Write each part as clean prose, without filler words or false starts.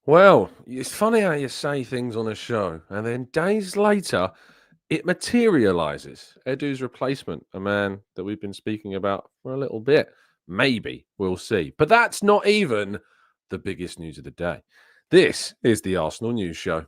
Well, it's funny how you say things on a show, and then days later, it materializes. Edu's replacement, a man that we've been speaking about for a little bit. Maybe we'll see. But that's not even the biggest news of the day. This is the Arsenal News Show.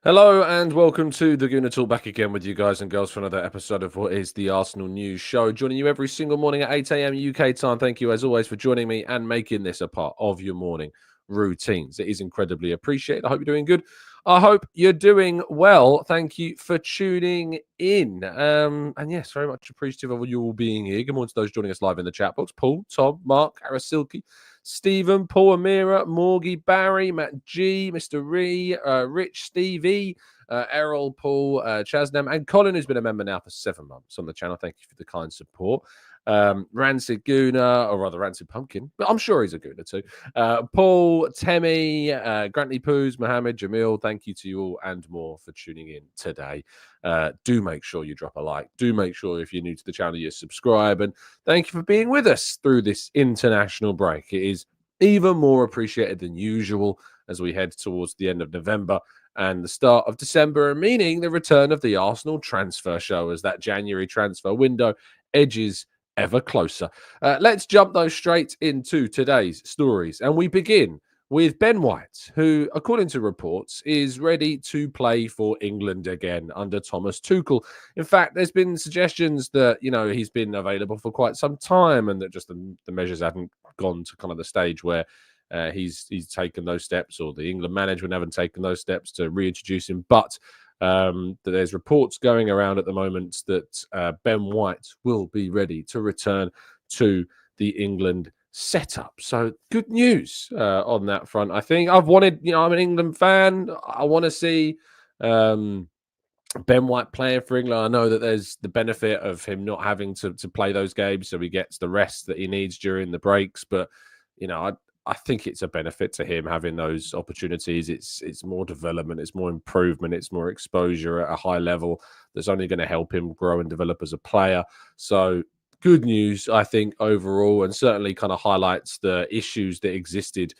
Hello and welcome to the Gooner Talk, back again with you guys and girls for another episode of what is the Arsenal News Show. Joining you every single morning at 8 a.m. UK time. Thank you as always for joining me and making this a part of your morning routines. It is incredibly appreciated. I hope you're doing good. I hope you're doing well. Thank you for tuning in. And yes, very much appreciative of you all being here. Good morning to those joining us live in the chat box. Paul, Tom, Mark, Arasilki, Stephen, Paul, Amira, Morgie, Barry, Matt G, Mr. Ree, Rich, Stevie, Errol, Paul, Chaznam, and Colin, who's been a member now for 7 months on the channel. Thank you for the kind support. Rancid Gooner, or rather Rancid Pumpkin, but I'm sure he's a Gooner too. Paul, Temi, Grantley Poos, Mohammed, Jamil, thank you to you all and more for tuning in today. Do make sure you drop a like. Do make sure if you're new to the channel, you subscribe. And thank you for being with us through this international break. It is even more appreciated than usual as we head towards the end of November and the start of December, meaning the return of the Arsenal transfer show as that January transfer window edges ever closer. Let's jump though straight into today's stories, and we begin with Ben White, who, according to reports, is ready to play for England again under Thomas Tuchel. In fact, there's been suggestions that, he's been available for quite some time and that just the measures haven't gone to kind of the stage where he's taken those steps, or the England management haven't taken those steps to reintroduce him. But there's reports going around at the moment that Ben White will be ready to return to the England setup. So good news on that front. I think I'm an England fan. I want to see Ben White playing for England. I know that there's the benefit of him not having to play those games, so he gets the rest that he needs during the breaks. But I think it's a benefit to him having those opportunities. It's more development, it's more improvement, it's more exposure at a high level that's only going to help him grow and develop as a player. So good news, I think, overall, and certainly kind of highlights the issues that existed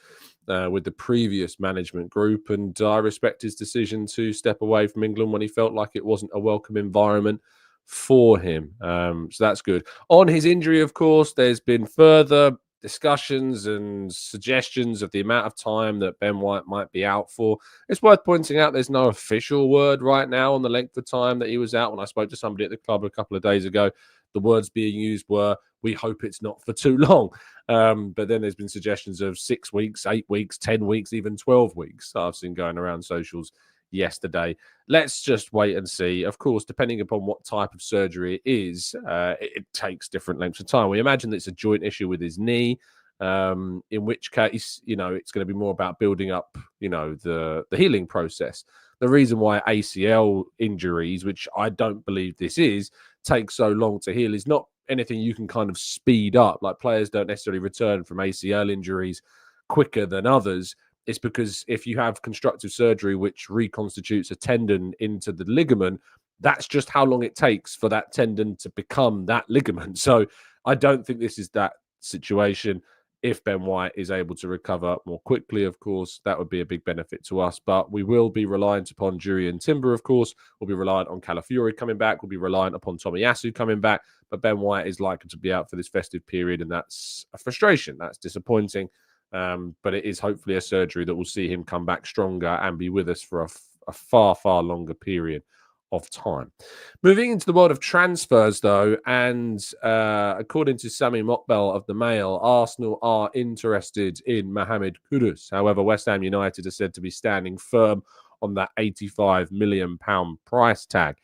with the previous management group. And I respect his decision to step away from England when he felt like it wasn't a welcome environment for him. So that's good. On his injury, of course, there's been further discussions and suggestions of the amount of time that Ben White might be out for. It's worth pointing out there's no official word right now on the length of time that he was out. When I spoke to somebody at the club a couple of days ago, the words being used were, "We hope it's not for too long." But then there's been suggestions of 6 weeks, 8 weeks, 10 weeks, even 12 weeks I've seen going around socials yesterday. Let's just wait and see. Of course, depending upon what type of surgery it is, it takes different lengths of time. We imagine that it's a joint issue with his knee, in which case, it's going to be more about building up, the healing process. The reason why ACL injuries, which I don't believe this is, take so long to heal is not anything you can kind of speed up. Like, players don't necessarily return from ACL injuries quicker than others. It's because if you have constructive surgery, which reconstitutes a tendon into the ligament, that's just how long it takes for that tendon to become that ligament. So I don't think this is that situation. If Ben White is able to recover more quickly, of course, that would be a big benefit to us. But we will be reliant upon Jurriën Timber, of course. We'll be reliant on Calafiori coming back. We'll be reliant upon Tomiyasu coming back. But Ben White is likely to be out for this festive period, and that's a frustration. That's disappointing. But it is hopefully a surgery that will see him come back stronger and be with us for a far, far longer period of time. Moving into the world of transfers, though, and according to Sami Mokbel of the Mail, Arsenal are interested in Mohammed Kudus. However, West Ham United are said to be standing firm on that £85 million price tag.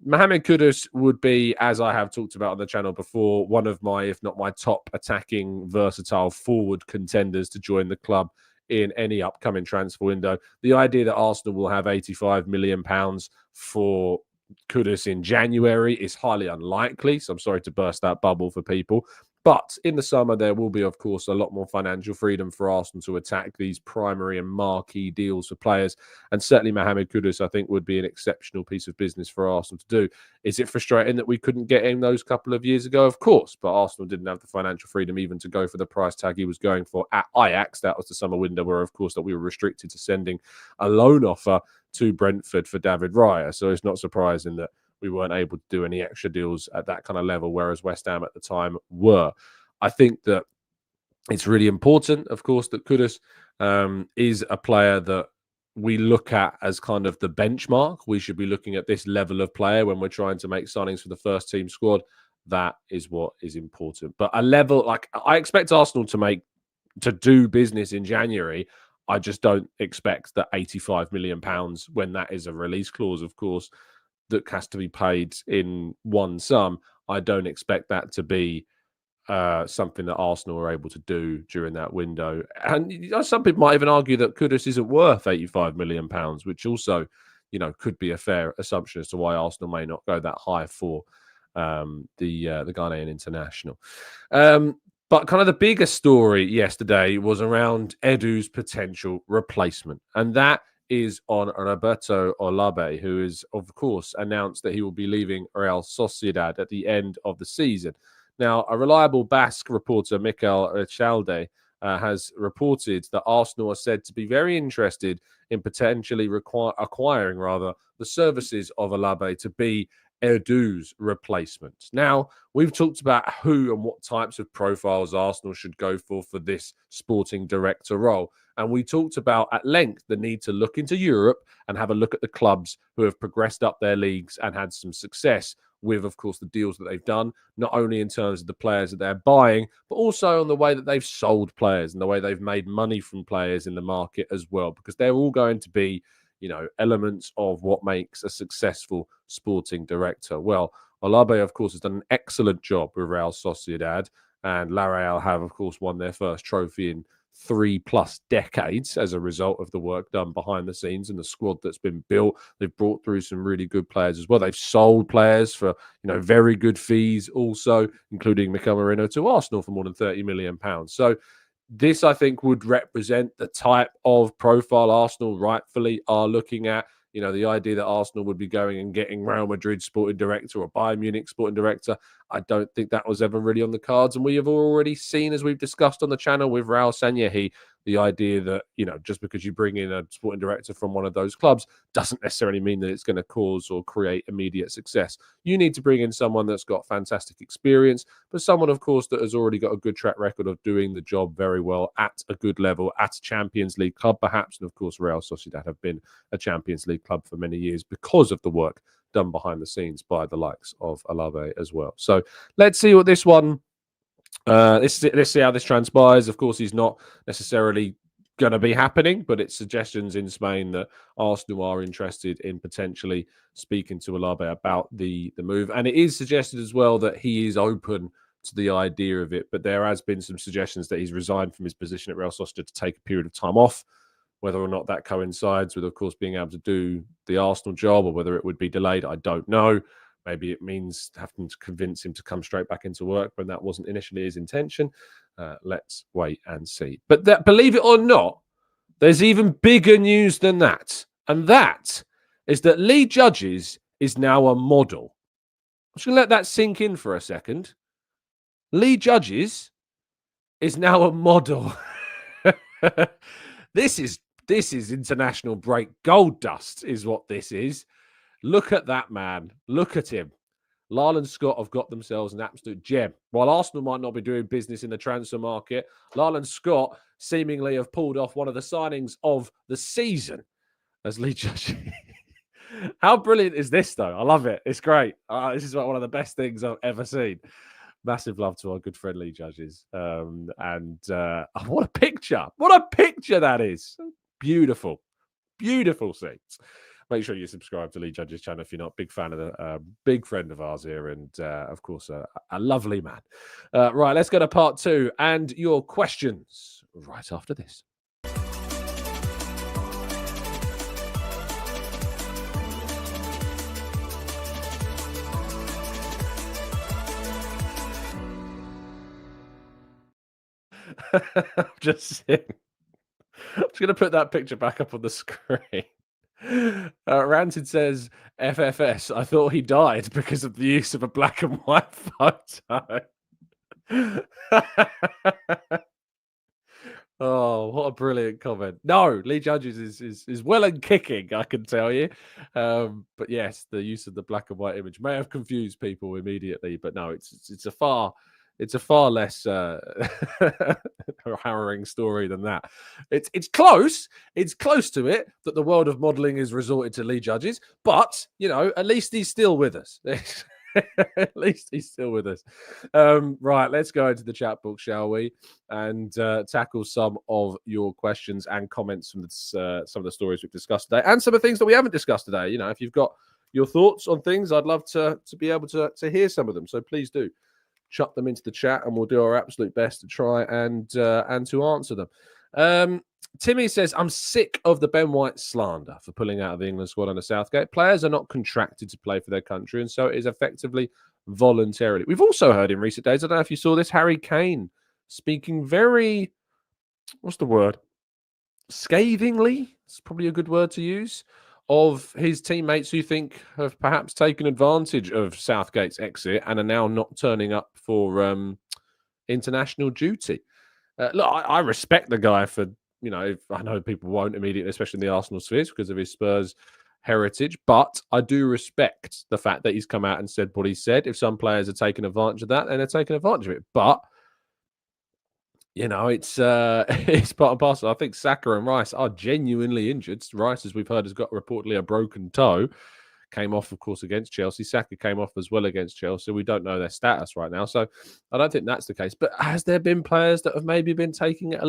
Mohammed Kudus would be, as I have talked about on the channel before, one of my, if not my top attacking, versatile forward contenders to join the club in any upcoming transfer window. The idea that Arsenal will have £85 million for Kudus in January is highly unlikely. So I'm sorry to burst that bubble for people. But in the summer, there will be, of course, a lot more financial freedom for Arsenal to attack these primary and marquee deals for players. And certainly Mohammed Kudus, I think, would be an exceptional piece of business for Arsenal to do. Is it frustrating that we couldn't get him those couple of years ago? Of course, but Arsenal didn't have the financial freedom even to go for the price tag he was going for at Ajax. That was the summer window where, of course, that we were restricted to sending a loan offer to Brentford for David Raya. So it's not surprising that we weren't able to do any extra deals at that kind of level, whereas West Ham at the time were. I think that it's really important, of course, that Kudus is a player that we look at as kind of the benchmark. We should be looking at this level of player when we're trying to make signings for the first team squad. That is what is important. But a level, like I expect Arsenal to do business in January. I just don't expect that £85 million, when that is a release clause, of course, that has to be paid in one sum. I don't expect that to be something that Arsenal are able to do during that window. And some people might even argue that Kudus isn't worth £85 million, which also, could be a fair assumption as to why Arsenal may not go that high for the Ghanaian international. But kind of the bigger story yesterday was around Edu's potential replacement. And that is on Roberto Olabe, who is, of course, announced that he will be leaving Real Sociedad at the end of the season. Now, a reliable Basque reporter, Mikel Rechalde, has reported that Arsenal are said to be very interested in potentially acquiring the services of Olabe to be Edu's replacement. Now, we've talked about who and what types of profiles Arsenal should go for this sporting director role. And we talked about at length the need to look into Europe and have a look at the clubs who have progressed up their leagues and had some success with, of course, the deals that they've done, not only in terms of the players that they're buying, but also on the way that they've sold players and the way they've made money from players in the market as well, because they're all going to be, elements of what makes a successful sporting director. Well, Olabe, of course, has done an excellent job with Real Sociedad, and La Real have, of course, won their first trophy in 3+ decades as a result of the work done behind the scenes and the squad that's been built. They've brought through some really good players as well. They've sold players for, very good fees also, including Mikel Merino to Arsenal for more than £30 million. So this, I think, would represent the type of profile Arsenal rightfully are looking at. The idea that Arsenal would be going and getting Real Madrid sporting director or Bayern Munich sporting director, I don't think that was ever really on the cards. And we have already seen, as we've discussed on the channel with Raul Sanyehi, the idea that, just because you bring in a sporting director from one of those clubs doesn't necessarily mean that it's going to cause or create immediate success. You need to bring in someone that's got fantastic experience, but someone, of course, that has already got a good track record of doing the job very well at a good level, at a Champions League club, perhaps. And, of course, Real Sociedad have been a Champions League club for many years because of the work done behind the scenes by the likes of Olabe as well. So let's see what this one... let's see how this transpires. Of course, he's not necessarily going to be happening, but it's suggestions in Spain that Arsenal are interested in potentially speaking to Olabe about the move. And it is suggested as well that he is open to the idea of it, but there has been some suggestions that he's resigned from his position at Real Sociedad to take a period of time off. Whether or not that coincides with, of course, being able to do the Arsenal job, or whether it would be delayed, I don't know. Maybe it means having to convince him to come straight back into work when that wasn't initially his intention. Let's wait and see. But believe it or not, there's even bigger news than that. And that is that Lee Judges is now a model. I'm just going to let that sink in for a second. Lee Judges is now a model. This is international break gold dust is what this is. Look at that man. Look at him. Lyle and Scott have got themselves an absolute gem. While Arsenal might not be doing business in the transfer market, Lyle and Scott seemingly have pulled off one of the signings of the season as Lee Judge. How brilliant is this, though? I love it. It's great. This is one of the best things I've ever seen. Massive love to our good friend Lee Judges. What a picture. What a picture that is. Beautiful. Beautiful scenes. Make sure you subscribe to Lee Judge's channel if you're not a big fan of the big friend of ours here, and of course a lovely man. Right, let's go to part 2 and your questions right after this. I'm just seeing. I'm just going to put that picture back up on the screen. Ranted says, FFS, I thought he died because of the use of a black and white photo. Oh, what a brilliant comment. No, Lee Judges is well and kicking, I can tell you. But yes, the use of the black and white image may have confused people immediately, but no, it's a far less harrowing story than that. It's close. It's close to it that the world of modeling is resorted to Lee Judges, but at least he's still with us. At least he's still with us. Right, let's go into the chat book, shall we? And tackle some of your questions and comments from some of the stories we've discussed today, and some of the things that we haven't discussed today. If you've got your thoughts on things, I'd love to be able to hear some of them. So please do chuck them into the chat, and we'll do our absolute best to try and to answer them. Timmy says, I'm sick of the Ben White slander for pulling out of the England squad under Southgate. Players are not contracted to play for their country, and so it is effectively voluntarily. We've also heard in recent days, I don't know if you saw this, Harry Kane speaking very, what's the word? Scathingly, it's probably a good word to use, of his teammates who think have perhaps taken advantage of Southgate's exit and are now not turning up for international duty. Look, I respect the guy for, I know people won't immediately, especially in the Arsenal spheres because of his Spurs heritage, but I do respect the fact that he's come out and said what he said. If some players are taking advantage of that, then they're taking advantage of it. But, it's it's part and parcel. I think Saka and Rice are genuinely injured. Rice, as we've heard, has got reportedly a broken toe. Came off, of course, against Chelsea. Saka came off as well against Chelsea. We don't know their status right now. So I don't think that's the case. But has there been players that have maybe been taking it a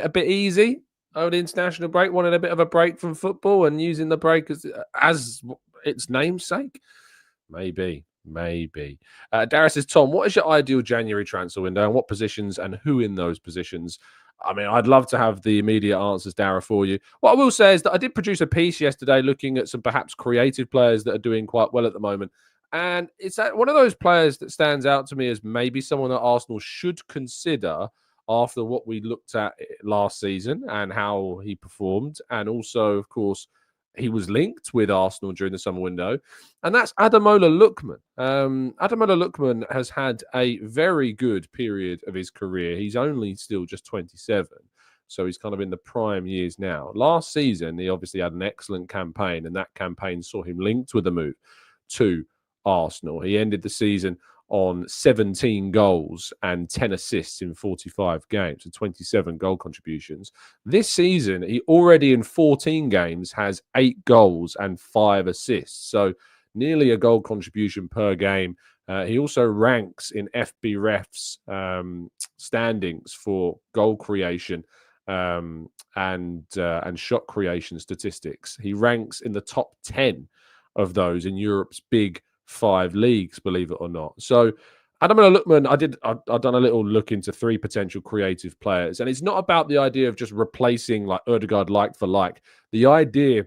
bit easy over the international break, wanted a bit of a break from football and using the break as its namesake? Maybe. Dara says, Tom, what is your ideal January transfer window and what positions and who in those positions? I mean, I'd love to have the immediate answers, Dara, for you. What I will say is that I did produce a piece yesterday looking at some perhaps creative players that are doing quite well at the moment. And it's one of those players that stands out to me as maybe someone that Arsenal should consider after what we looked at last season and how he performed. And also, of course, he was linked with Arsenal during the summer window. And that's Ademola Lookman. Ademola Lookman has had a very good period of his career. He's only still just 27. So he's kind of in the prime years now. Last season, he obviously had an excellent campaign, and that campaign saw him linked with a move to Arsenal. He ended the season on 17 goals and 10 assists in 45 games and 27 goal contributions. This season, he already in 14 games has 8 goals and 5 assists. So nearly a goal contribution per game. He also ranks in FBref's standings for goal creation and shot creation statistics. He ranks in the top 10 of those in Europe's big 5 leagues, believe it or not. So Ademola Lookman, I've done a little look into 3 potential creative players, and it's not about the idea of just replacing like Ødegaard like for like. The idea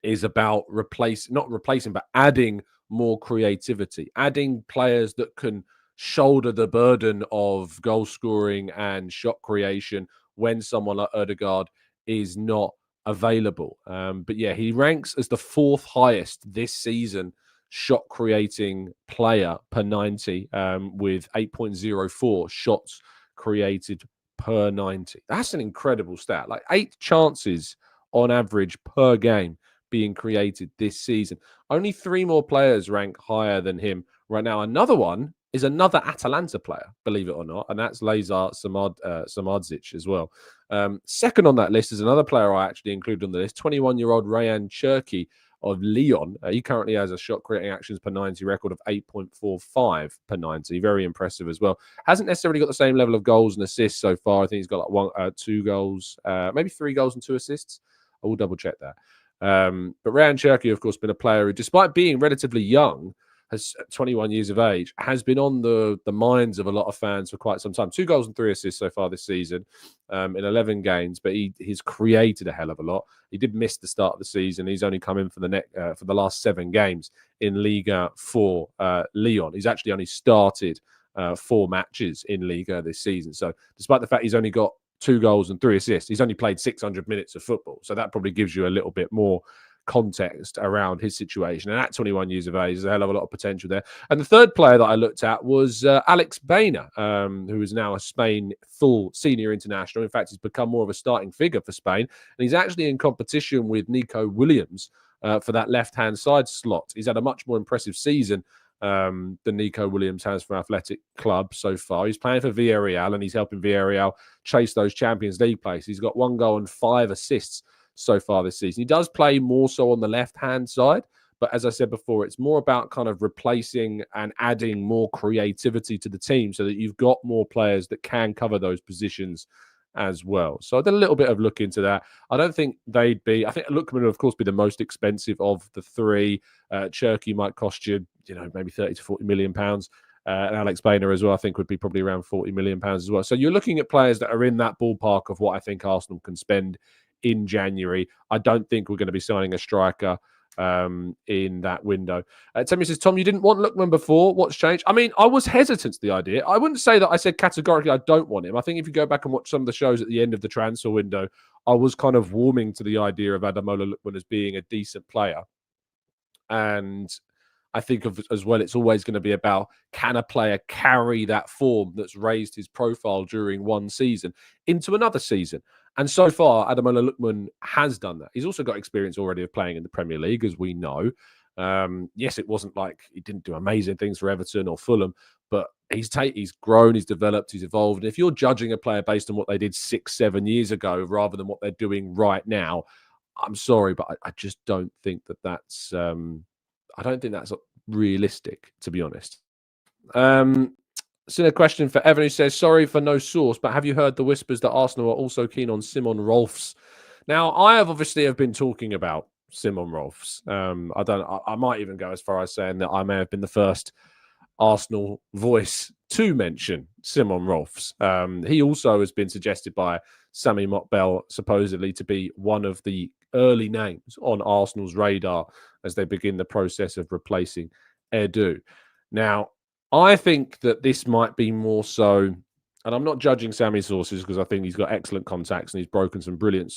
is about not replacing, but adding more creativity, adding players that can shoulder the burden of goal scoring and shot creation when someone like Ødegaard is not available. But yeah, he ranks as the 4th highest this season shot creating player per 90 with 8.04 shots created per 90. That's an incredible stat. Like 8 chances on average per game being created this season. Only 3 more players rank higher than him right now. Another one is another Atalanta player, believe it or not, and that's Lazar Samardzic as well. Second on that list is another player I actually included on the list, 21-year-old Rayan Cherki of Lyon. He currently has a shot creating actions per 90 record of 8.45 per 90. Very impressive as well. Hasn't necessarily got the same level of goals and assists so far. I think he's got like 2 goals, maybe 3 goals and 2 assists. I will double check that. But Rayan Cherki, of course, been a player who, despite being relatively young, has 21 years of age, has been on the minds of a lot of fans for quite some time. 2 goals and 3 assists so far this season in 11 games, but he's created a hell of a lot. He did miss the start of the season. He's only come in for the last 7 games in Liga for Lyon. He's actually only started 4 matches in Liga this season. So despite the fact he's only got 2 goals and 3 assists, he's only played 600 minutes of football. So that probably gives you a little bit more context around his situation. And at 21 years of age, there's a hell of a lot of potential there. And the third player that I looked at was Alex Baena, who is now a Spain full senior international. In fact, he's become more of a starting figure for Spain. And he's actually in competition with Nico Williams for that left-hand side slot. He's had a much more impressive season than Nico Williams has for Athletic Club so far. He's playing for Villarreal and he's helping Villarreal chase those Champions League places. He's got 1 goal and 5 assists so far this season. He does play more so on the left-hand side, but as I said before, it's more about kind of replacing and adding more creativity to the team so that you've got more players that can cover those positions as well. So I did a little bit of look into that. I don't think they'd be, I think Lookman would of course be the most expensive of the 3. Cherky might cost you, maybe 30 to 40 million pounds. And Alex Baena as well, I think would be probably around 40 million pounds as well. So you're looking at players that are in that ballpark of what I think Arsenal can spend in January. I don't think we're going to be signing a striker in that window. Timmy says, Tom, you didn't want Lookman before. What's changed? I mean, I was hesitant to the idea. I wouldn't say that I said categorically I don't want him. I think if you go back and watch some of the shows at the end of the transfer window, I was kind of warming to the idea of Ademola Lookman as being a decent player. And I think as well, it's always going to be about, can a player carry that form that's raised his profile during one season into another season? And so far, Ademola Lookman has done that. He's also got experience already of playing in the Premier League, as we know. Yes, it wasn't like he didn't do amazing things for Everton or Fulham, but he's grown, he's developed, he's evolved. And if you're judging a player based on what they did 6-7 years ago rather than what they're doing right now, I'm sorry, but I just don't think that's I don't think that's realistic, to be honest. So a question for Evan, who says, sorry for no source, but have you heard the whispers that Arsenal are also keen on Simon Rolfs? Now, I have been talking about Simon Rolfs. I might even go as far as saying that I may have been the first Arsenal voice to mention Simon Rolfs. He also has been suggested by Sami Mokbel supposedly to be one of the early names on Arsenal's radar as they begin the process of replacing Edu. Now, I think that this might be more so, and I'm not judging Sammy's sources because I think he's got excellent contacts and he's broken some brilliant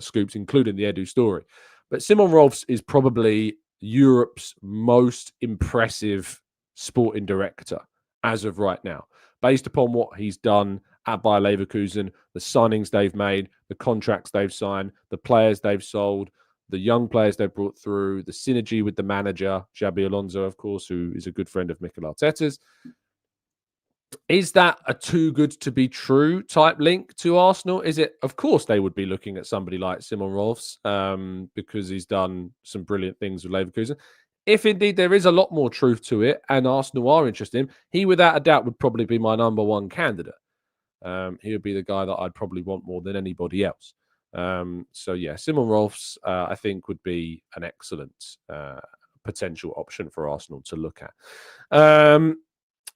scoops, including the Edu story. But Simon Rolfs is probably Europe's most impressive sporting director as of right now, based upon what he's done at Bayer Leverkusen, the signings they've made, the contracts they've signed, the players they've sold, the young players they've brought through, the synergy with the manager, Xabi Alonso, of course, who is a good friend of Mikel Arteta's. Is that a too good to be true type link to Arsenal? Is it? Of course, they would be looking at somebody like Simon Rolfs because he's done some brilliant things with Leverkusen. If indeed there is a lot more truth to it and Arsenal are interested in him, he without a doubt would probably be my number one candidate. He would be the guy that I'd probably want more than anybody else. So yeah, Simon Rolfs, I think would be an excellent potential option for Arsenal to look at.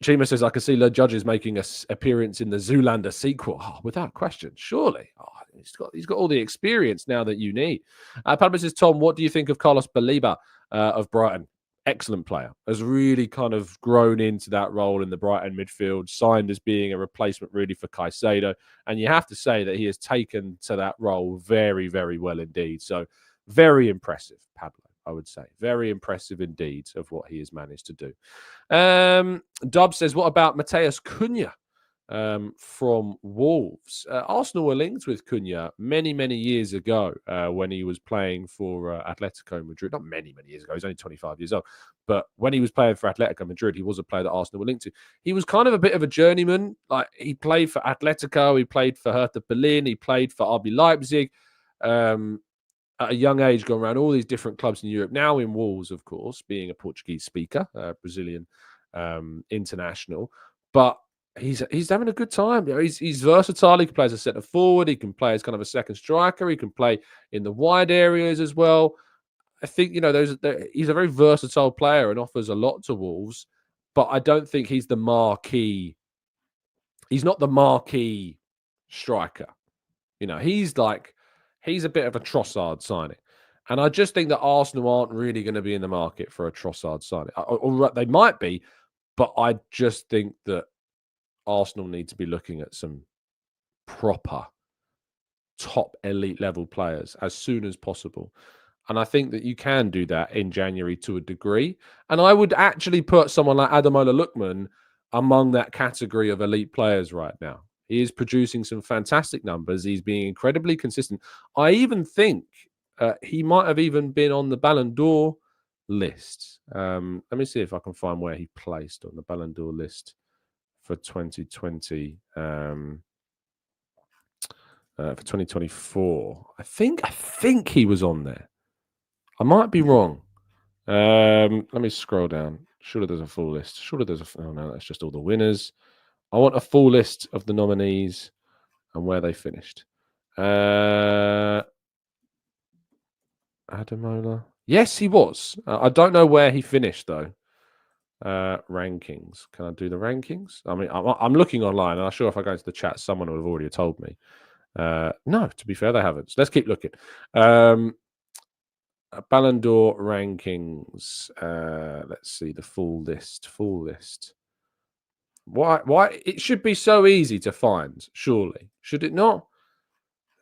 Chima says, I can see Le Judges making an appearance in the Zoolander sequel. Oh, without question, surely. Oh, he's got all the experience now that you need. Padma says, Tom, what do you think of Carlos Baleba of Brighton? Excellent player. Has really kind of grown into that role in the Brighton midfield, signed as being a replacement really for Caicedo. And you have to say that he has taken to that role very, very well indeed. So very impressive, Pablo, I would say. Very impressive indeed of what he has managed to do. Dub says, what about Mateus Cunha from Wolves? Arsenal were linked with Cunha many, many years ago when he was playing for Atletico Madrid. Not many, many years ago. He's only 25 years old. But when he was playing for Atletico Madrid, he was a player that Arsenal were linked to. He was kind of a bit of a journeyman. Like, he played for Atletico. He played for Hertha Berlin. He played for RB Leipzig. At a young age, gone around all these different clubs in Europe. Now in Wolves, of course, being a Portuguese speaker, Brazilian international. But he's having a good time. He's versatile. He can play as a centre forward. He can play as kind of a second striker. He can play in the wide areas as well. I think, he's a very versatile player and offers a lot to Wolves. But I don't think he's the marquee. He's not the marquee striker. He's a bit of a Trossard signing. And I just think that Arsenal aren't really going to be in the market for a Trossard signing. Or they might be, but I just think that Arsenal need to be looking at some proper top elite level players as soon as possible. And I think that you can do that in January to a degree. And I would actually put someone like Ademola Lookman among that category of elite players right now. He is producing some fantastic numbers. He's being incredibly consistent. I even think he might have even been on the Ballon d'Or list. Let me see if I can find where he placed on the Ballon d'Or list for 2020. For 2024, I think he was on there. I might be wrong. Let me scroll down. Surely there's a full list. Oh no, that's just all the winners. I want a full list of the nominees and where they finished. Ademola. Yes, he was. I don't know where he finished though. Rankings. Can I do the rankings? I mean, I'm looking online, and I'm sure if I go into the chat, someone would have already told me. No, to be fair, they haven't. So let's keep looking. Ballon d'Or rankings. Let's see the full list. Why? It should be so easy to find, surely. Should it not?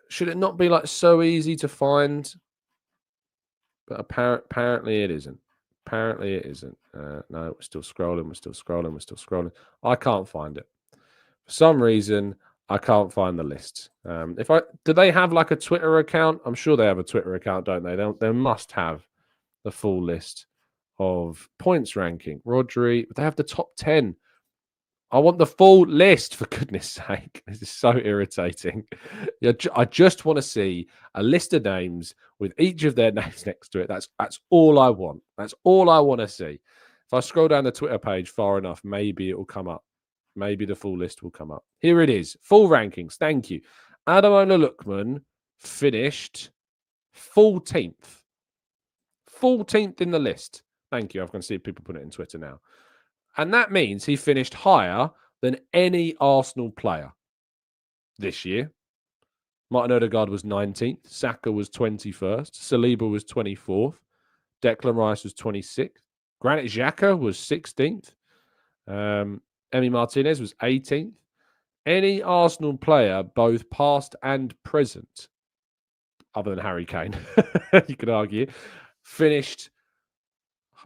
Should it not be like so easy to find? But apparently it isn't. Apparently it isn't. No, we're still scrolling. I can't find it. For some reason, I can't find the list. Do they have like a Twitter account? I'm sure they have a Twitter account, don't they? They must have the full list of points ranking. Rodri, they have the top 10. I want the full list, for goodness sake. This is so irritating. I just want to see a list of names with each of their names next to it. That's all I want. That's all I want to see. If I scroll down the Twitter page far enough, maybe it will come up. Maybe the full list will come up. Here it is. Full rankings. Thank you. Ademola Lookman finished 14th. 14th in the list. Thank you. I can see people put it in Twitter now. And that means he finished higher than any Arsenal player this year. Martin Odegaard was 19th. Saka was 21st. Saliba was 24th. Declan Rice was 26th. Granit Xhaka was 16th. Emi Martinez was 18th. Any Arsenal player, both past and present, other than Harry Kane, you could argue, finished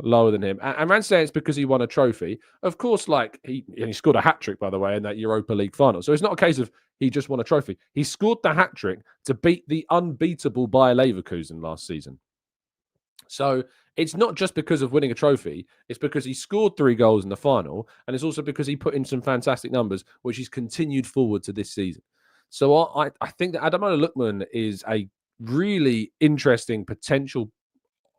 lower than him. And Rand saying it's because he won a trophy. Of course, like he scored a hat-trick, by the way, in that Europa League final. So it's not a case of he just won a trophy. He scored the hat-trick to beat the unbeatable Bayer Leverkusen last season. So it's not just because of winning a trophy. It's because he scored 3 goals in the final. And it's also because he put in some fantastic numbers, which he's continued forward to this season. So I think that Ademola Lookman is a really interesting potential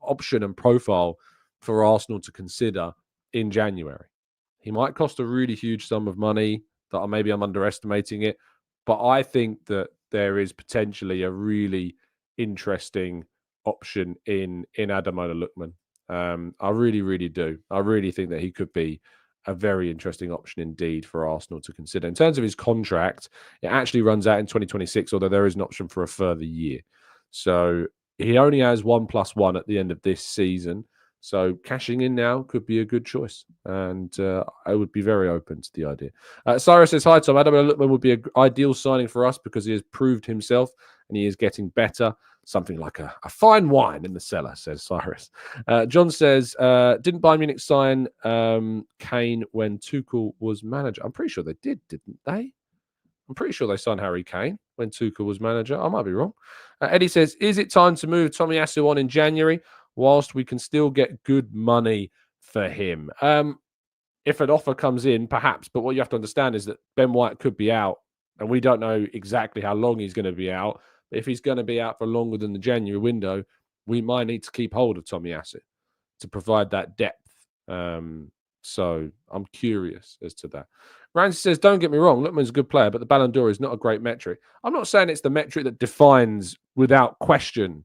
option and profile for Arsenal to consider in January. He might cost a really huge sum of money that maybe I'm underestimating it, but I think that there is potentially a really interesting option in Ademola Lookman. I really, really do. I really think that he could be a very interesting option indeed for Arsenal to consider. In terms of his contract, it actually runs out in 2026, although there is an option for a further year. So he only has 1+1 at the end of this season. So cashing in now could be a good choice. And I would be very open to the idea. Cyrus says, hi, Tom. Ademola Lookman would be an ideal signing for us because he has proved himself and he is getting better. Something like a fine wine in the cellar, says Cyrus. John says, didn't Bayern Munich sign Kane when Tuchel was manager? I'm pretty sure they did, didn't they? I'm pretty sure they signed Harry Kane when Tuchel was manager. I might be wrong. Eddie says, is it time to move Tomiyasu on in January whilst we can still get good money for him? If an offer comes in, perhaps. But what you have to understand is that Ben White could be out, and we don't know exactly how long he's going to be out. But if he's going to be out for longer than the January window, we might need to keep hold of Tomiyasu to provide that depth. So I'm curious as to that. Ramsey says, don't get me wrong, Lookman's a good player, but the Ballon d'Or is not a great metric. I'm not saying it's the metric that defines without question,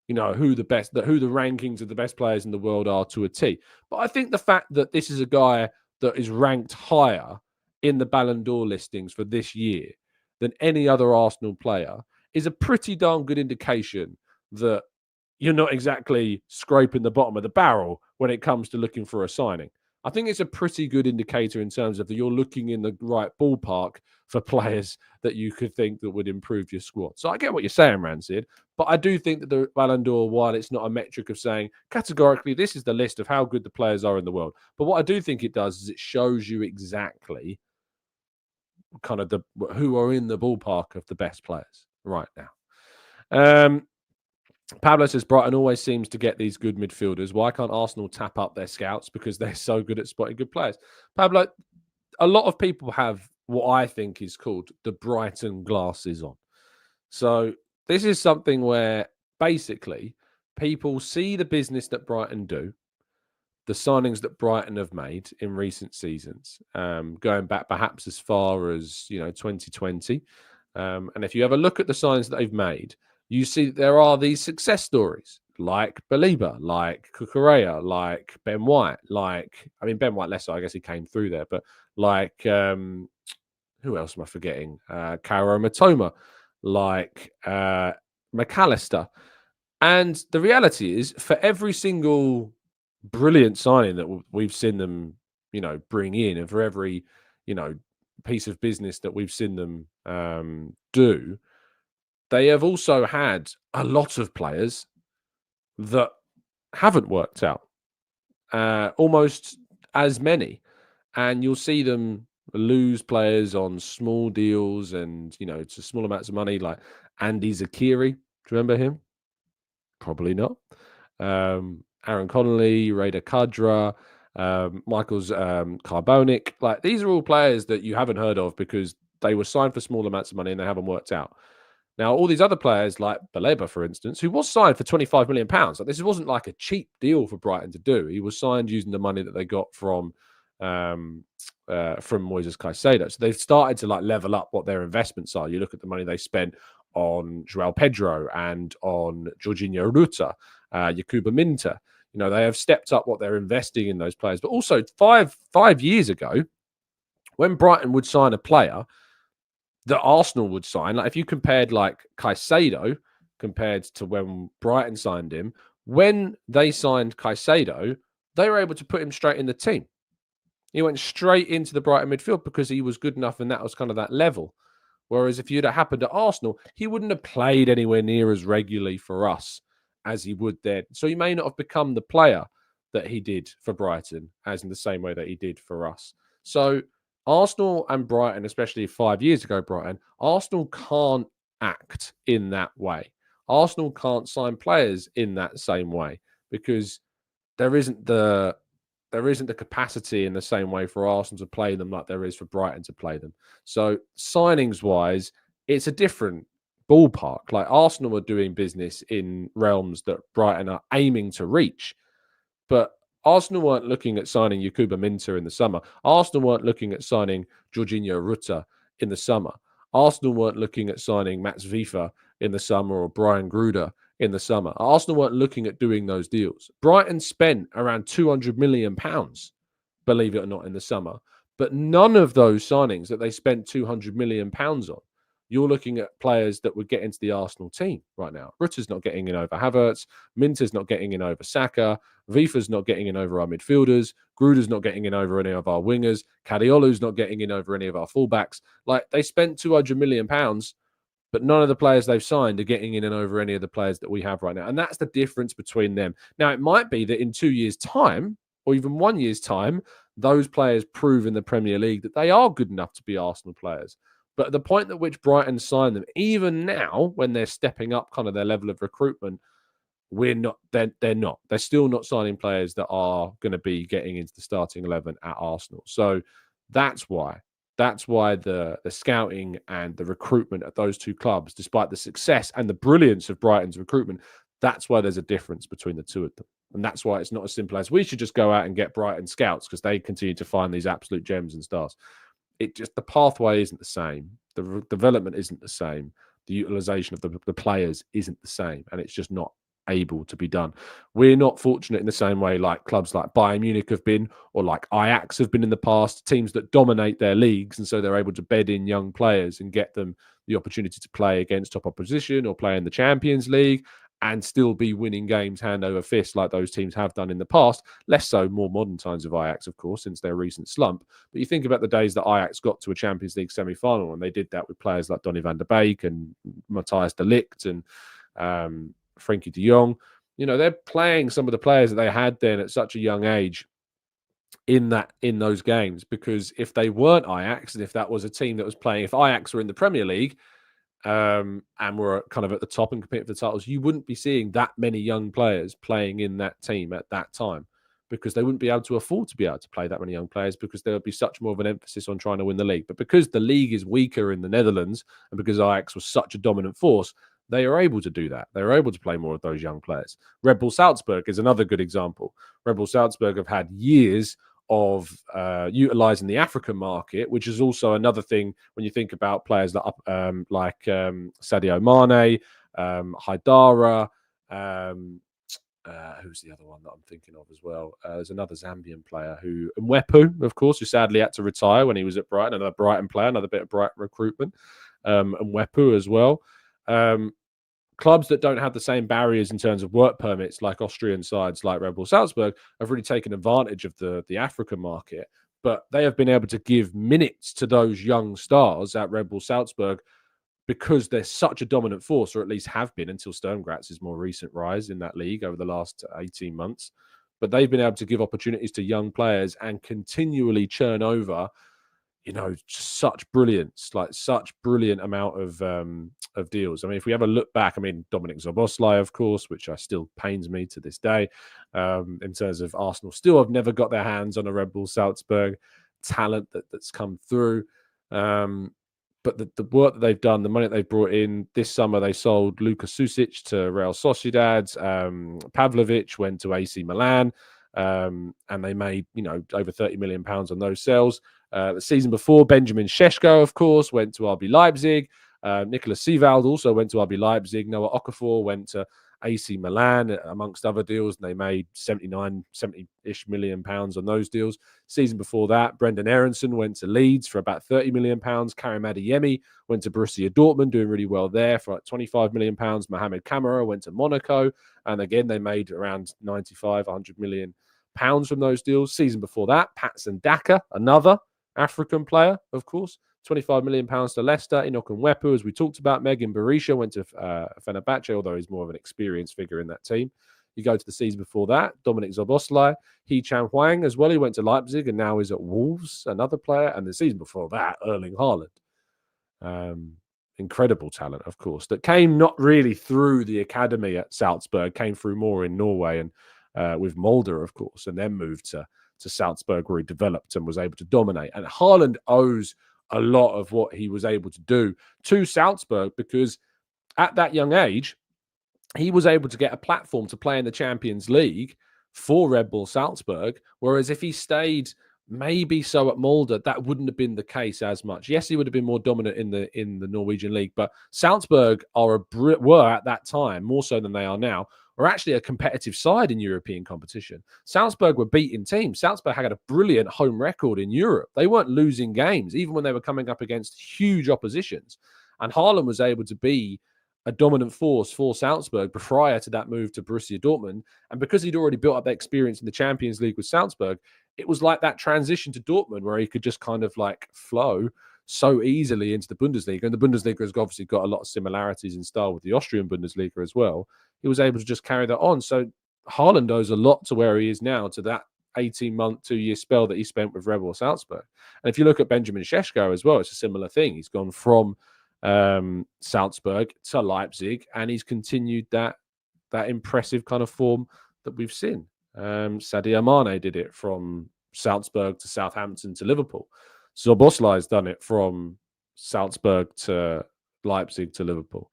who the rankings of the best players in the world are to a T. But I think the fact that this is a guy that is ranked higher in the Ballon d'Or listings for this year than any other Arsenal player is a pretty darn good indication that you're not exactly scraping the bottom of the barrel when it comes to looking for a signing. I think it's a pretty good indicator in terms of that you're looking in the right ballpark for players that you could think that would improve your squad. So I get what you're saying, Rancid, but I do think that the Ballon d'Or, while it's not a metric of saying categorically this is the list of how good the players are in the world, but what I do think it does is it shows you exactly kind of the who are in the ballpark of the best players right now. Pablo says Brighton always seems to get these good midfielders. Why can't Arsenal tap up their scouts? Because they're so good at spotting good players. Pablo, a lot of people have what I think is called the Brighton glasses on. So this is something where basically people see the business that Brighton do, the signings that Brighton have made in recent seasons, going back perhaps as far as 2020. And if you have a look at the signings that they've made, you see that there are these success stories like Baliba, like Cucurella, like Ben White, Ben White less so, I guess he came through there, but like who else am I forgetting? Kaoru Matoma, like McAllister. And the reality is, for every single brilliant signing that we've seen them, bring in, and for every, piece of business that we've seen them do, they have also had a lot of players that haven't worked out, almost as many. And you'll see them lose players on small deals and, to small amounts of money, like Andy Zakiri. Do you remember him? Probably not. Aaron Connolly, Raider Kadra, Michael's Carbonic. Like, these are all players that you haven't heard of because they were signed for small amounts of money and they haven't worked out. Now, all these other players, like Baleba, for instance, who was signed for £25 million, like, this wasn't like a cheap deal for Brighton to do. He was signed using the money that they got from Moises Caicedo. So they've started to level up what their investments are. You look at the money they spent on João Pedro and on Jorginho Ruta, Yakuba Minta. They have stepped up what they're investing in those players. But also five years ago, when Brighton would sign a player that Arsenal would sign, like if you compared Caicedo compared to when Brighton signed him, when they signed Caicedo, they were able to put him straight in the team. He went straight into the Brighton midfield because he was good enough, and that was kind of that level. Whereas if you'd have happened at Arsenal, he wouldn't have played anywhere near as regularly for us as he would then. So he may not have become the player that he did for Brighton, as in the same way that he did for us. So Arsenal and Brighton, especially 5 years ago, Arsenal can't act in that way. Arsenal can't sign players in that same way because there isn't the capacity in the same way for Arsenal to play them like there is for Brighton to play them. So signings-wise, it's a different ballpark. Like, Arsenal are doing business in realms that Brighton are aiming to reach. But Arsenal weren't looking at signing Yakuba Minta in the summer. Arsenal weren't looking at signing Jorginho Ruta in the summer. Arsenal weren't looking at signing Mats Vifa in the summer or Brian Gruder in the summer. Arsenal weren't looking at doing those deals. Brighton spent around £200 million, believe it or not, in the summer. But none of those signings that they spent £200 million on, you're looking at players that would get into the Arsenal team right now. Rutter's not getting in over Havertz. Minter's not getting in over Saka. Vifa's not getting in over our midfielders. Gruder's not getting in over any of our wingers. Cadiolu's not getting in over any of our fullbacks. Like, they spent £200 million, but none of the players they've signed are getting in and over any of the players that we have right now. And that's the difference between them. Now, it might be that in 2 years' time, or even 1 year's time, those players prove in the Premier League that they are good enough to be Arsenal players. But at the point at which Brighton signed them, even now, when they're stepping up kind of their level of recruitment, they're not. They're still not signing players that are going to be getting into the starting 11 at Arsenal. So that's why the scouting and the recruitment at those two clubs, despite the success and the brilliance of Brighton's recruitment, that's why there's a difference between the two of them. And that's why it's not as simple as we should just go out and get Brighton scouts because they continue to find these absolute gems and stars. The pathway isn't the same. The development isn't the same. The utilization of the players isn't the same. And it's just not able to be done. We're not fortunate in the same way like clubs like Bayern Munich have been, or like Ajax have been in the past, teams that dominate their leagues. And so they're able to bed in young players and get them the opportunity to play against top opposition or play in the Champions League. and still be winning games hand over fist like those teams have done in the past. Less so more modern times of Ajax, of course, since their recent slump. But you think about the days that Ajax got to a Champions League semi-final, and they did that with players like Donny van der Beek and Matthijs de Ligt and Frenkie de Jong. You know, they're playing some of the players that they had then at such a young age in those games, because if they weren't Ajax, and if that was a team that was playing, if Ajax were in the Premier League, and were kind of at the top and competing for the titles, you wouldn't be seeing that many young players playing in that team at that time, because they wouldn't be able to afford to be able to play that many young players, because there would be such more of an emphasis on trying to win the league. But because the league is weaker in the Netherlands, and because Ajax was such a dominant force, they are able to do that. They're able to play more of those young players. Red Bull Salzburg is another good example. Red Bull Salzburg have had years of utilizing the African market, which is also another thing when you think about players like Sadio Mane, Haidara, who's the other one that I'm thinking of as well? There's another Zambian player who, Mwepu, of course, who sadly had to retire when he was at Brighton. Another Brighton player, another bit of Brighton recruitment. Mwepu as well. Clubs that don't have the same barriers in terms of work permits, like Austrian sides like Red Bull Salzburg, have really taken advantage of the African market. But they have been able to give minutes to those young stars at Red Bull Salzburg because they're such a dominant force, or at least have been until Sturm Graz's more recent rise in that league over the last 18 months. But they've been able to give opportunities to young players and continually churn over, you know, such brilliance, like such brilliant amount of deals. I mean, if we have a look back, I mean, Dominic Szoboszlai, of course, which still pains me to this day, in terms of Arsenal still have never got their hands on a Red Bull Salzburg talent that's come through. But the work that they've done, the money that they've brought in this summer, they sold Luka Susic to Real Sociedad. Pavlovic went to AC Milan, and they made, you know, over £30 million on those sales. The season before, Benjamin Šeško, of course, went to RB Leipzig. Nicolas Sievald also went to RB Leipzig. Noah Okafor went to AC Milan, amongst other deals, and they made 70-ish million pounds on those deals. Season before that, Brendan Aronson went to Leeds for about £30 million. Karim Adeyemi went to Borussia Dortmund, doing really well there for like £25 million. Mohamed Kamara went to Monaco, and again, they made around 100 million pounds from those deals. Season before that, Patson Daka, another African player, of course, £25 million to Leicester. Enoch Mwepu, as we talked about. Megan Berisha went to Fenerbahce, although he's more of an experienced figure in that team. You go to the season before that, Dominic Szoboszlai, Hee-Chan Huang as well. He went to Leipzig and now is at Wolves, another player. And the season before that, Erling Haaland. Incredible talent, of course, that came not really through the academy at Salzburg, came through more in Norway and with Mulder, of course, and then moved to Salzburg, where he developed and was able to dominate. And Haaland owes a lot of what he was able to do to Salzburg, because at that young age, he was able to get a platform to play in the Champions League for Red Bull Salzburg, whereas if he stayed maybe so at Mulder, that wouldn't have been the case as much. Yes, he would have been more dominant in the Norwegian league, but Salzburg were at that time, more so than they are now, are actually a competitive side in European competition. Salzburg were beating teams. Salzburg had a brilliant home record in Europe. They weren't losing games, even when they were coming up against huge oppositions. And Haaland was able to be a dominant force for Salzburg prior to that move to Borussia Dortmund. And because he'd already built up that experience in the Champions League with Salzburg, it was like that transition to Dortmund where he could just kind of like flow so easily into the Bundesliga. And the Bundesliga has obviously got a lot of similarities in style with the Austrian Bundesliga as well. He was able to just carry that on. So Haaland owes a lot to where he is now, to that 18-month, 2-year spell that he spent with Red Bull Salzburg. And if you look at Benjamin Šeško as well, it's a similar thing. He's gone from Salzburg to Leipzig, and he's continued that impressive kind of form that we've seen. Sadio Mane did it from Salzburg to Southampton to Liverpool. Szoboszlai has done it from Salzburg to Leipzig to Liverpool.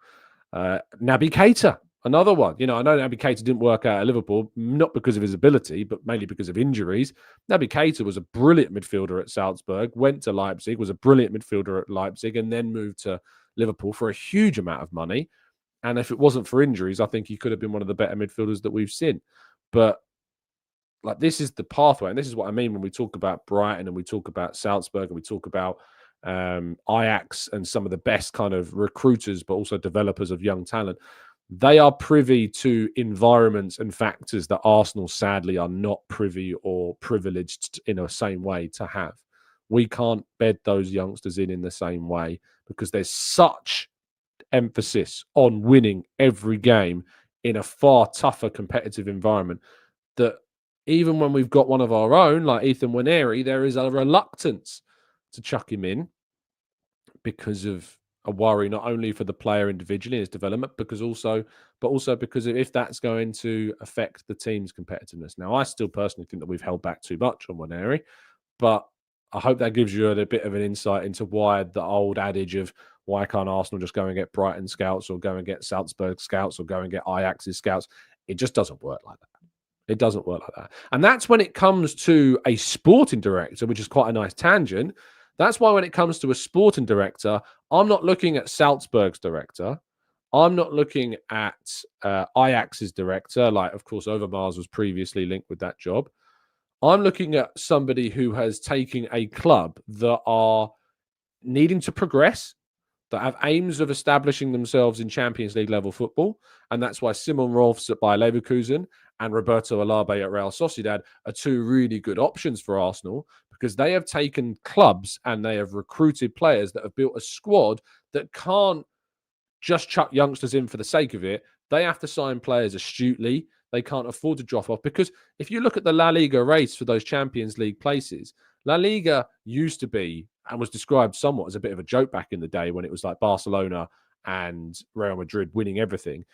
Naby Keita, another one. You know, I know Naby Keita didn't work out at Liverpool, not because of his ability, but mainly because of injuries. Naby Keita was a brilliant midfielder at Salzburg, went to Leipzig, was a brilliant midfielder at Leipzig, and then moved to Liverpool for a huge amount of money. And if it wasn't for injuries, I think he could have been one of the better midfielders that we've seen. But like, this is the pathway, and this is what I mean when we talk about Brighton and we talk about Salzburg and we talk about Ajax and some of the best kind of recruiters, but also developers of young talent. they are privy to environments and factors that Arsenal sadly are not privy or privileged in the same way to have. We can't bed those youngsters in the same way because there's such emphasis on winning every game in a far tougher competitive environment that even when we've got one of our own, like Ethan Nwaneri, there is a reluctance to chuck him in because of a worry not only for the player individually in his development, but also because if that's going to affect the team's competitiveness. Now, I still personally think that we've held back too much on Nwaneri, but I hope that gives you a bit of an insight into why the old adage of why can't Arsenal just go and get Brighton scouts or go and get Salzburg scouts or go and get Ajax's scouts? It just doesn't work like that. It doesn't work like that. And that's when it comes to a sporting director, which is quite a nice tangent. That's why when it comes to a sporting director, I'm not looking at Salzburg's director. I'm not looking at Ajax's director. Like, of course, Overmars was previously linked with that job. I'm looking at somebody who has taken a club that are needing to progress, that have aims of establishing themselves in Champions League level football. And that's why Simon Rolfs at Bayer Leverkusen and Roberto Olabe at Real Sociedad are two really good options for Arsenal because they have taken clubs and they have recruited players that have built a squad that can't just chuck youngsters in for the sake of it. They have to sign players astutely. They can't afford to drop off because if you look at the La Liga race for those Champions League places, La Liga used to be and was described somewhat as a bit of a joke back in the day when it was like Barcelona and Real Madrid winning everything.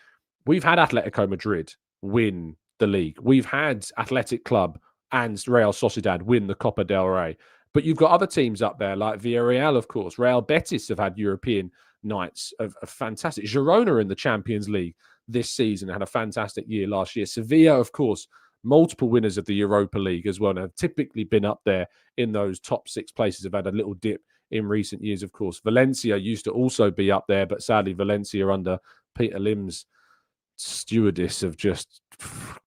We've had Atletico Madrid win the league. We've had Athletic Club and Real Sociedad win the Copa del Rey. But you've got other teams up there like Villarreal, of course. Real Betis have had European nights of fantastic. Girona in the Champions League this season had a fantastic year last year. Sevilla, of course, multiple winners of the Europa League as well, and have typically been up there in those top 6 places. Have had a little dip in recent years, of course. Valencia used to also be up there, but sadly, Valencia under Peter Lim's stewardess have just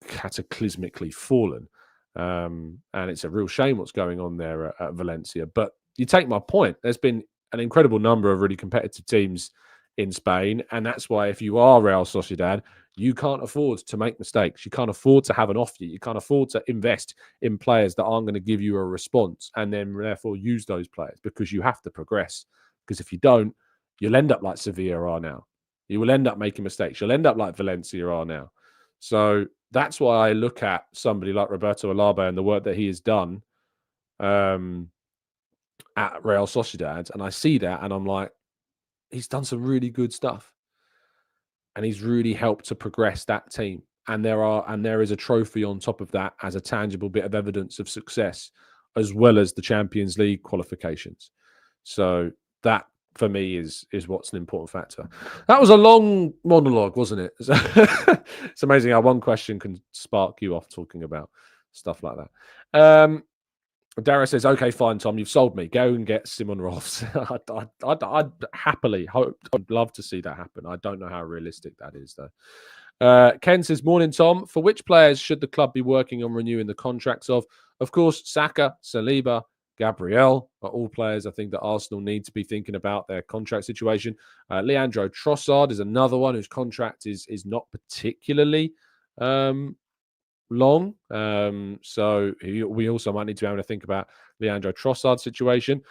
cataclysmically fallen. And it's a real shame what's going on there at Valencia. But you take my point. There's been an incredible number of really competitive teams in Spain. And that's why if you are Real Sociedad, you can't afford to make mistakes. You can't afford to have an off year. You can't afford to invest in players that aren't going to give you a response and then therefore use those players because you have to progress. Because if you don't, you'll end up like Sevilla are now. You will end up making mistakes. You'll end up like Valencia are now. So that's why I look at somebody like Roberto Olabe and the work that he has done at Real Sociedad. And I see that and I'm like, he's done some really good stuff. And he's really helped to progress that team. And there is a trophy on top of that as a tangible bit of evidence of success, as well as the Champions League qualifications. So that for me is what's an important factor. That was a long monologue, wasn't it? It's amazing how one question can spark you off talking about stuff like that. Dara says, okay, fine, Tom, you've sold me. Go and get Simon Rolfs. I'd happily hope, I'd love to see that happen. I don't know how realistic that is, though. Ken says, morning, Tom. For which players should the club be working on renewing the contracts of? Of course, Saka, Saliba, Gabriel are all players I think that Arsenal need to be thinking about their contract situation. Leandro Trossard is another one whose contract is not particularly long. So we also might need to be able to think about Leandro Trossard's situation.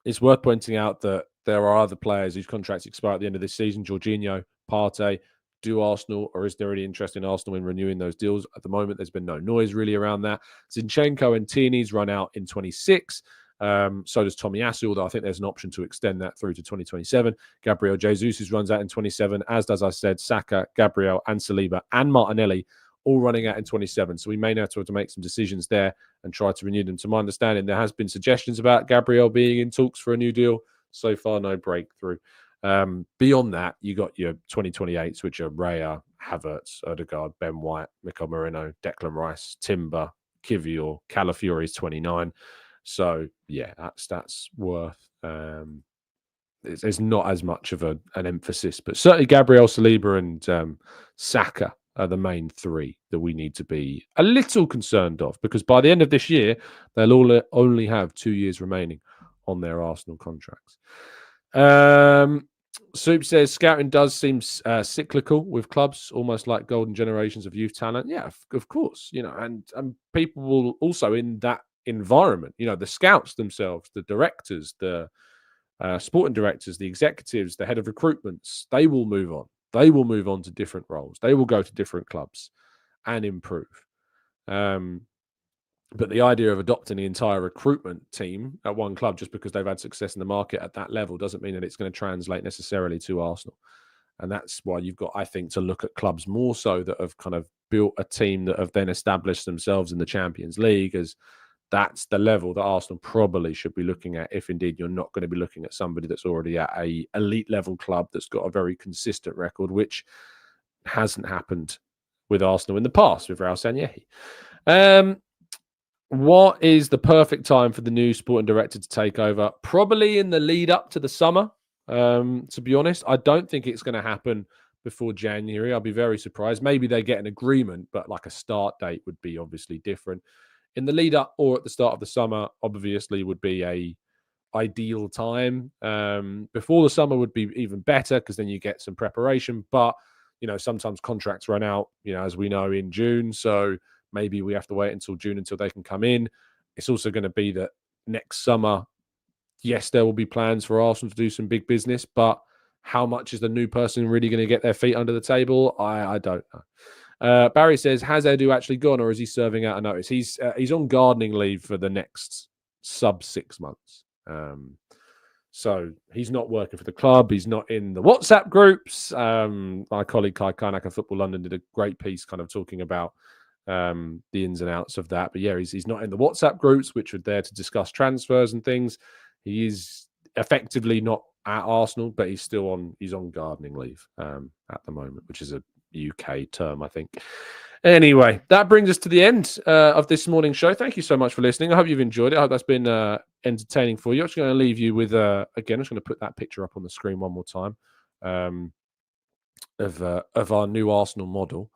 It's worth pointing out that there are other players whose contracts expire at the end of this season. Jorginho, Partey. Do Arsenal, or is there any interest in Arsenal in renewing those deals? At the moment, there's been no noise really around that. Zinchenko and Tierney's run out in 26. So does Tomiyasu, although I think there's an option to extend that through to 2027. Gabriel Jesus runs out in 27, as does, I said, Saka, Gabriel, and Saliba, and Martinelli, all running out in 27. So we may now have to make some decisions there and try to renew them. To my understanding, there has been suggestions about Gabriel being in talks for a new deal. So far, no breakthrough. Beyond that, you got your 2028s, which are Raya, Havertz, Odegaard, Ben White, Mikel Merino, Declan Rice, Timber, Kivior, Calafiori's 29. So yeah, that's worth. It's not as much of an emphasis, but certainly Gabriel, Saliba, and Saka are the main 3 that we need to be a little concerned of, because by the end of this year, they'll all only have 2 years remaining on their Arsenal contracts. Soup says scouting does seem cyclical with clubs, almost like golden generations of youth talent. Yeah, of course, and people will also in that environment, the scouts themselves, the directors, the sporting directors, the executives, the head of recruitments, they will move on. They will move on to different roles. They will go to different clubs and improve. But the idea of adopting the entire recruitment team at one club just because they've had success in the market at that level doesn't mean that it's going to translate necessarily to Arsenal. And that's why you've got, I think, to look at clubs more so that have kind of built a team that have then established themselves in the Champions League, as that's the level that Arsenal probably should be looking at if indeed you're not going to be looking at somebody that's already at a elite level club that's got a very consistent record, which hasn't happened with Arsenal in the past with Raul Sanllehi. What is the perfect time for the new sporting director to take over? Probably in the lead up to the summer. To be honest, I don't think it's going to happen before January. I'll be very surprised. Maybe they get an agreement, but like a start date would be obviously different. In the lead up or at the start of the summer, obviously would be a ideal time. Before the summer would be even better because then you get some preparation. But sometimes contracts run out, as we know, in June. So maybe we have to wait until June until they can come in. It's also going to be that next summer, yes, there will be plans for Arsenal to do some big business, but how much is the new person really going to get their feet under the table? I don't know. Barry says, has Edu actually gone or is he serving out a notice? He's on gardening leave for the next sub 6 months. So he's not working for the club. He's not in the WhatsApp groups. My colleague Kai Karnak of Football London did a great piece kind of talking about the ins and outs of that. But yeah, he's not in the WhatsApp groups, which are there to discuss transfers and things. He is effectively not at Arsenal, but he's on gardening leave at the moment, which is a UK term, I think. Anyway, that brings us to the end of this morning's show. Thank you so much for listening. I hope you've enjoyed it. I hope that's been entertaining for you. I'm just going to leave you with, again, I'm just going to put that picture up on the screen one more time of our new Arsenal model.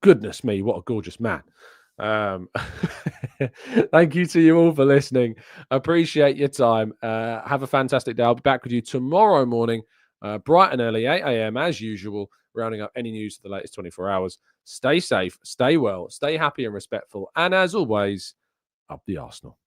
Goodness me, what a gorgeous man. Thank you to you all for listening. Appreciate your time. Have a fantastic day. I'll be back with you tomorrow morning, bright and early, 8 a.m. as usual, rounding up any news for the latest 24 hours. Stay safe, stay well, stay happy and respectful. And as always, up the Arsenal.